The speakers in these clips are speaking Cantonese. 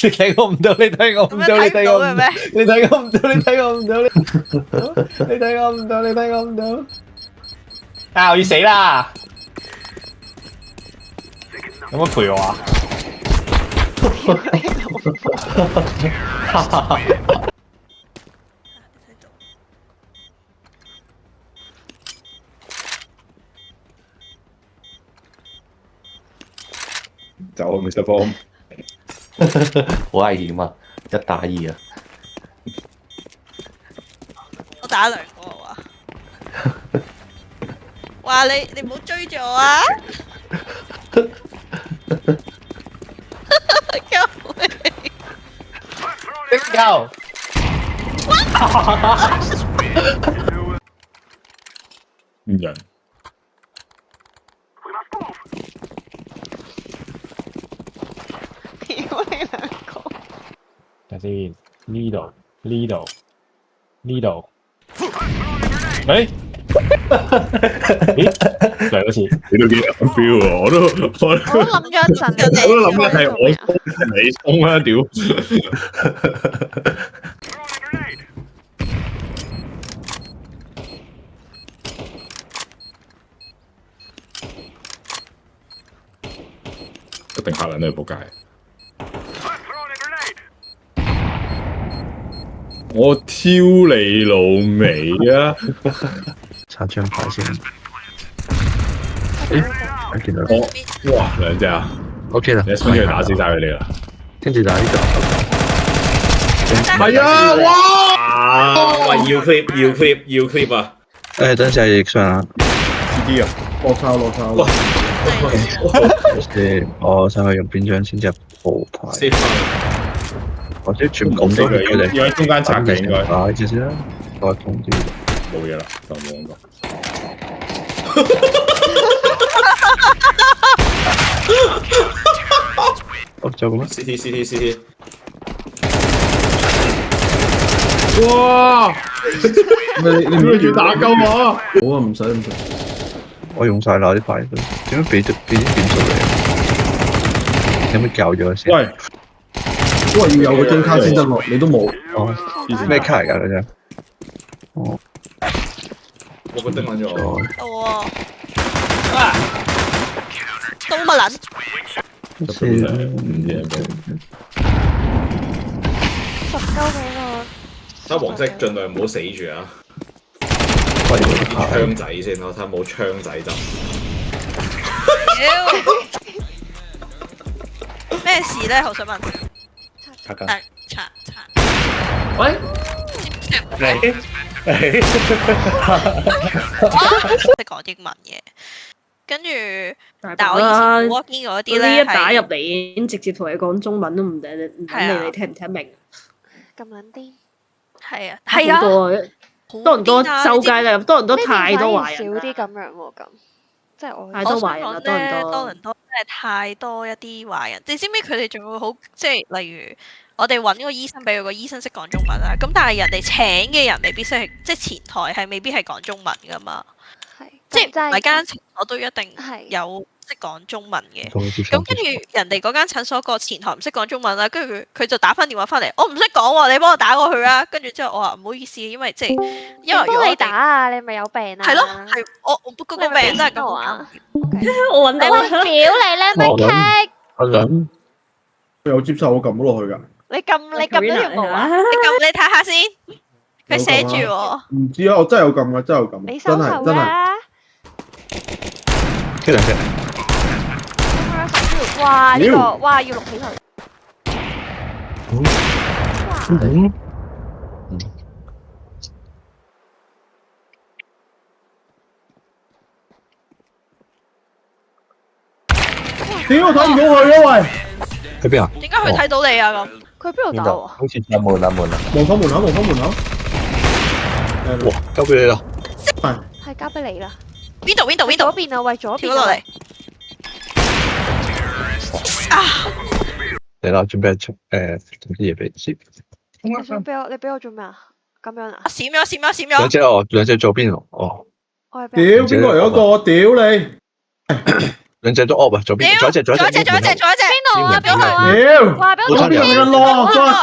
你睇我唔到，你睇我唔到，你睇我唔到，你睇我唔到，你睇我唔到，你睇我唔到，你睇我唔到。啊！我要死啦！有冇陪我啊？走咪失方，好危險啊！1打2啊！我打2個啊！哇！你唔好追住我啊！救命！Let's go！唔人。屌你兩個！睇先，呢度，呢度，呢度。誒？咦？嚟多次。你都幾有 feel 喎！我都我諗咗一陣，我都諗緊係我你衝啦屌！一定嚇人都係仆街。我挑你老味啊！刷張牌先。我見到。哇，兩隻啊 OK 啦，你跟住打死晒佢哋啦！跟住打呢度。係啊！哇！喂，要 clip 啊！誒，等陣逆上啊！ CD 啊！落抄。我想去用邊張先入鋪牌？ save 翻。或者全部咁多佢哋。要喺中間拆嘅應該。打住先啦，我通知。冇嘢啦，就冇講過。我就咁啦。 CT。哇！你你唔要打鳩我？好啊，唔使。我用晒啦啲牌，點樣俾啲變數你？有冇教咗先？喂，都話要有個中卡先得喎，你都冇。哦，咩卡嚟㗎嗰張？哦，我個燈揾咗我。到喎！啊！到乜撚？先十鳩俾我。睇黃色盡量唔好死住啊！喂，啲牌槍仔先咯，睇下冇槍仔就。咩事咧？我想問。拆緊。拆。喂？識講英文嘅，跟住，但係我以前冇 working 嗰啲咧，一打入嚟已經直接同你講中文都唔理你聽唔聽明。咁撚癲，係啊，好多多倫多周街啦，多倫多太多華人少啲咁樣喎，咁即係我太多華人啦，多倫多。多倫多真係太多一啲華人，你知唔知佢哋仲會好即係例如我哋揾個醫生俾佢，個醫生識講中文啦，咁但係人哋請嘅人未必識，即係前台係未必係講中文噶嘛，即係唔係間診所都一定有識講中文嘅。咁跟住人哋嗰間診所個前台唔識講中文啦，跟住佢就打翻電話翻嚟，我唔識講喎，你幫我打過去啊。跟住之後我話唔好意思，因為即係因為如果你打啊，你咪有病啊。係咯，係我嗰個病都係咁啊。我揾到啦。屌你咧，咩 kick？我諗有接受我撳咗落去㗎。你撳咗條毛啊？你睇下先，佢寫住喎。唔知啊，我真係有撳㗎，真係有撳。你收口啦！跟住哇！呢個哇要錄起佢。屌，我睇唔到佢啊喂！喺邊啊？點解佢睇到你啊咁？佢邊度打喎？好似有門啊！門口。哇，交俾你啦。係交俾你啦。邊度？左邊啊，喂，左邊跳落嚟。嚟啦，準備出啲嘢俾你先。你想俾我？你俾我做咩啊？咁樣啊？閃咗。兩隻左邊哦。屌，邊個嚟嗰個？屌你！兩隻都 off 啊，左邊，左一隻。邊度我啊，邊度啊？屌，話俾我老親聽有得攞，God，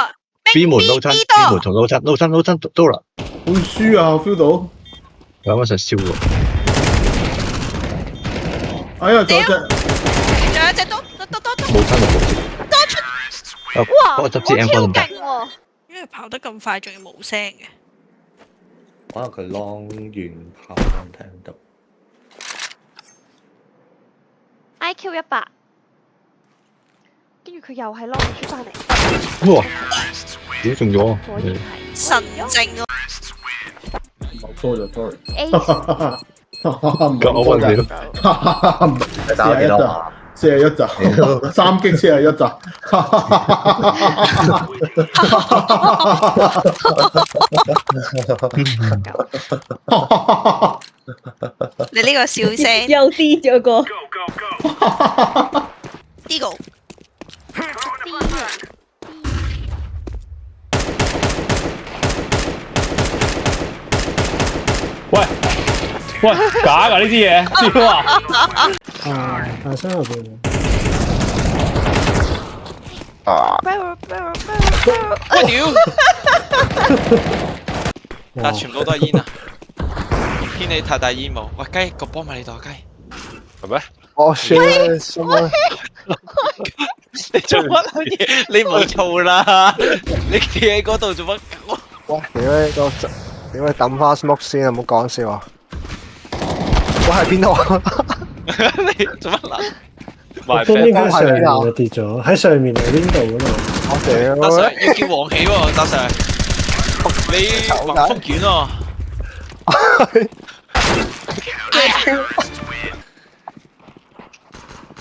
B 門撈親 ，B 門同撈親都啦，會輸啊，feel 到。有乜想燒喎？哎呀，仲有隻，仲有一隻多，冇親就冇接。哇，我執支我 M 超分勁喎！因為跑得咁快，仲要冇聲嘅。可能佢 long 完跑聽唔到。 IQ 100，跟住佢又係攞出翻嚟。哇！點中咗？果然係神正啊！錯咗，sorry。 A 咁我問你咯， 41集，3擊41集。你呢個笑聲又跌咗個。呢個 D 啊！喂喂，假㗎呢啲嘢，屌啊！大聲入邊。我屌！但全部都係煙啊！掀起太大煙霧。喂雞，個波咪你度啊雞，係咩？哦，shit！你做乜嘢？你冇嘈啦！你企喺嗰度做乜？哇！屌你個，屌你抌翻 smoke 先啊！唔好講笑啊！我喺邊度啊？你做乜啦？都應該上面就跌咗，喺上面係邊度嗰度？我屌！德 Sir 要叫黃起喎，德 Sir，你宏福苑喎。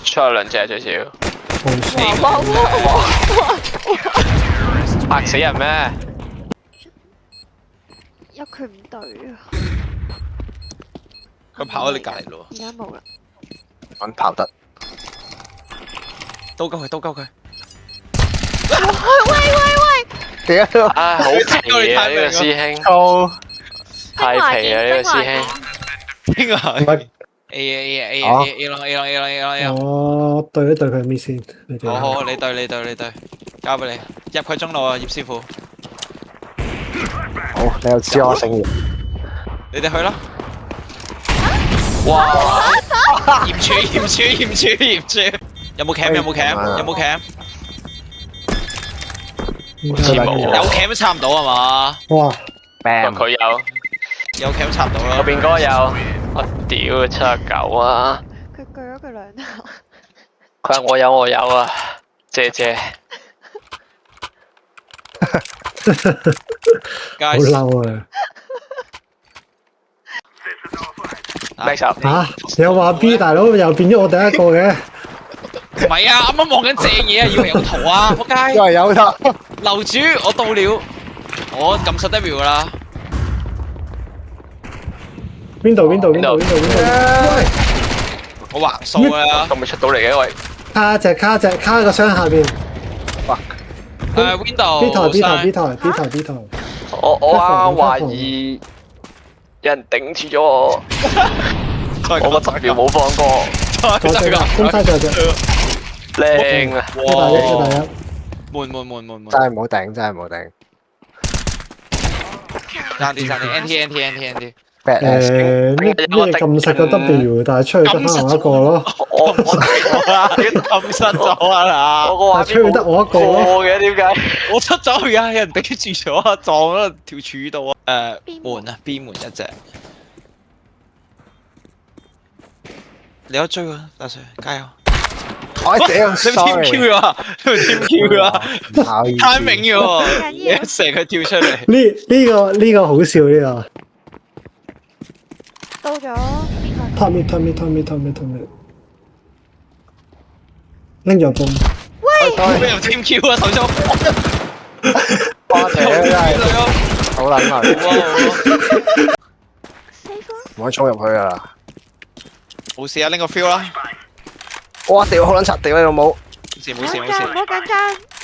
出咗兩隻最少，嚇死人咩？有佢唔對啊！佢跑喺你隔離咯。而家冇啦。揾跑得，刀鳩佢，刀鳩佢。喂！屌！唉，好皮啊呢個師兄，太皮啊呢個師兄。邊個？A 咯。我對一對佢咪先，你哋。好，你對，交俾你，入佢中路啊，葉師傅。好，你又知我勝完。你哋去啦。哇！嚴處，有冇 cam？有冇 cam？似冇有 cam 都插唔到係嘛？哇！佢有 cam 插到啦。嗰邊嗰個有，我屌79啊！佢鋸咗佢兩下。佢話我有啊，謝。好嬲啊！咩時候？有話 B 大佬又變咗我第一個嘅。唔係啊，啱啱望緊正嘢啊，以為有圖啊，仆街！因為有得。樓主，我到了，我撳實 W 噶啦。邊度？喂！我橫掃啊！咁咪出到嚟嘅喂。卡個箱下邊。Window。B 台。我啱懷疑有人頂住咗我，我個特調冇放過。中西就靚啊！哇！悶。真係冇頂，真係冇頂。爭啲 NT。咩撳實個 W，但係出去得翻我一個咯。我撳實咗啊啦！我話出去得我一個咯。嘅點解？我出咗去啊！有人頂住咗啊，撞咗條柱度啊！門啊 ，B 門一隻。你有追啊，大 Sir，加油！我屌，你 team Q 啊！你 team Q 啊！太明嘅喎，你一成佢跳出嚟。呢個好笑呢個。到咗。Tommy，拎咗bomb。喂！咩又 team Q 啊？頭先我屌真係好撚啊！唔可以衝入去啊！冇事啊，拎個 feel 啦。哇！屌好撚柒，屌你老母！冇事。唔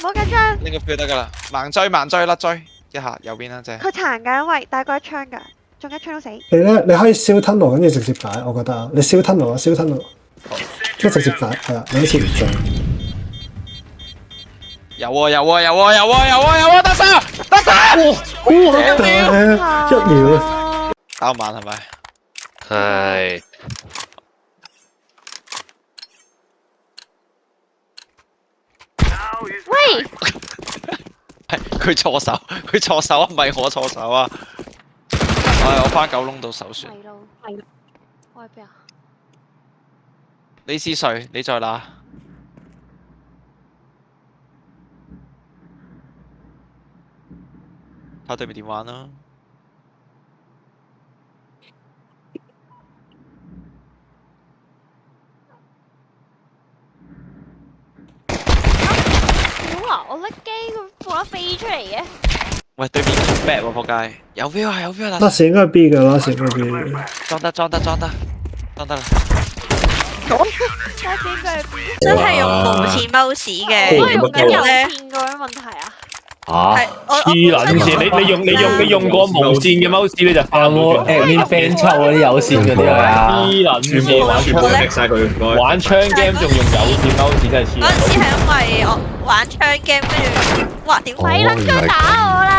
好緊張。拎個 feel 得噶啦，盲追，甩追，一下右邊啦，姐。佢殘㗎，喂，大過一槍㗎，中一槍都死。你可以燒吞路，跟住直接解，我覺得你燒吞路，跟住直接解，係啦，你好似唔中。有啊有啊有啊有啊有啊有啊，得手得手！哇！一秒打唔慢係咪？係喂，係佢錯手，佢錯手啊，唔係我錯手啊！我翻九窿度手算。係咯，係。我喺邊啊？你是誰？你在哪？睇對面點玩啦！哇！我甩機佢放得飛出嚟嘅。喂，對面 back 喎，仆街！有 view 啊，有 view 啊！拉士應該係 B 嘅，拉士應該係 B 嘅。裝得裝得裝得裝得啦！真係用無線 mouse 嘅，我用緊有咧線嗰樣問題啊！嚇！黐撚線！你用過無線嘅 mouse 咧就翻冇 admin fan 抽嗰啲有線嗰啲啊！黐撚線！全部踢晒佢，唔該。玩槍 game 仲用有線 mouse 真係黐。嗰陣時係因為我玩槍 game 跟住，哇點咪撚再打我啦！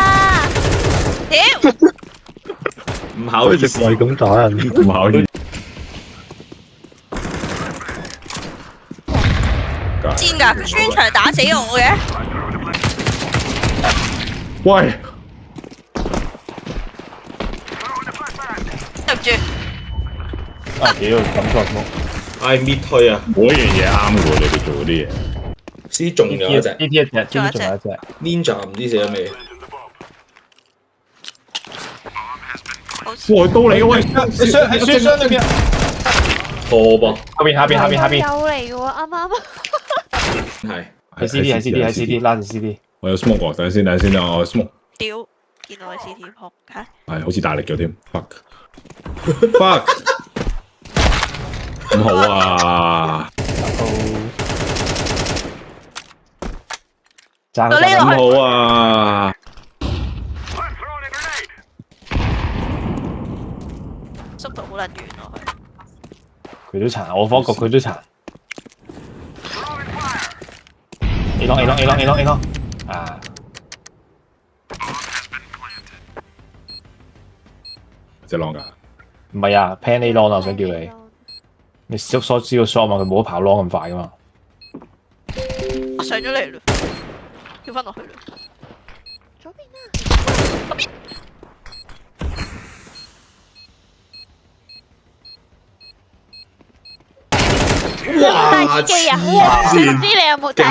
屌！唔考意思，係咁打人，唔考慮。賤㗎，佢專場打死我嘅。喂，對唔住，啊屌，咁錯冇。唉搣推啊！每樣嘢啱嘅喎，你哋做嗰啲嘢。先仲有一隻呢啲一隻，仲有一隻。Ninja 唔知死咗未？哇，到你嘅喂，你雙喺雙雙裏邊。錯噃，下邊。有嚟嘅喎，啱啱。係喺 CD，拉住 CD。我有 smoke 喎，等陣先，我有 smoke。屌，見到你 CT 撲街。係，好似大力咗添，fuck，咁好啊，爭咁好啊，速度好撚遠咯佢都殘，我方局佢都殘。A 咯，啊！隻狼㗎？唔係啊 ，pan A long 啊，我想叫你。你知道 short 嘛？佢冇得跑 long 咁快噶嘛。我上咗嚟啦，跳翻落去啦。左邊啊！哇！戴耳機啊！哇！唔知你有冇戴？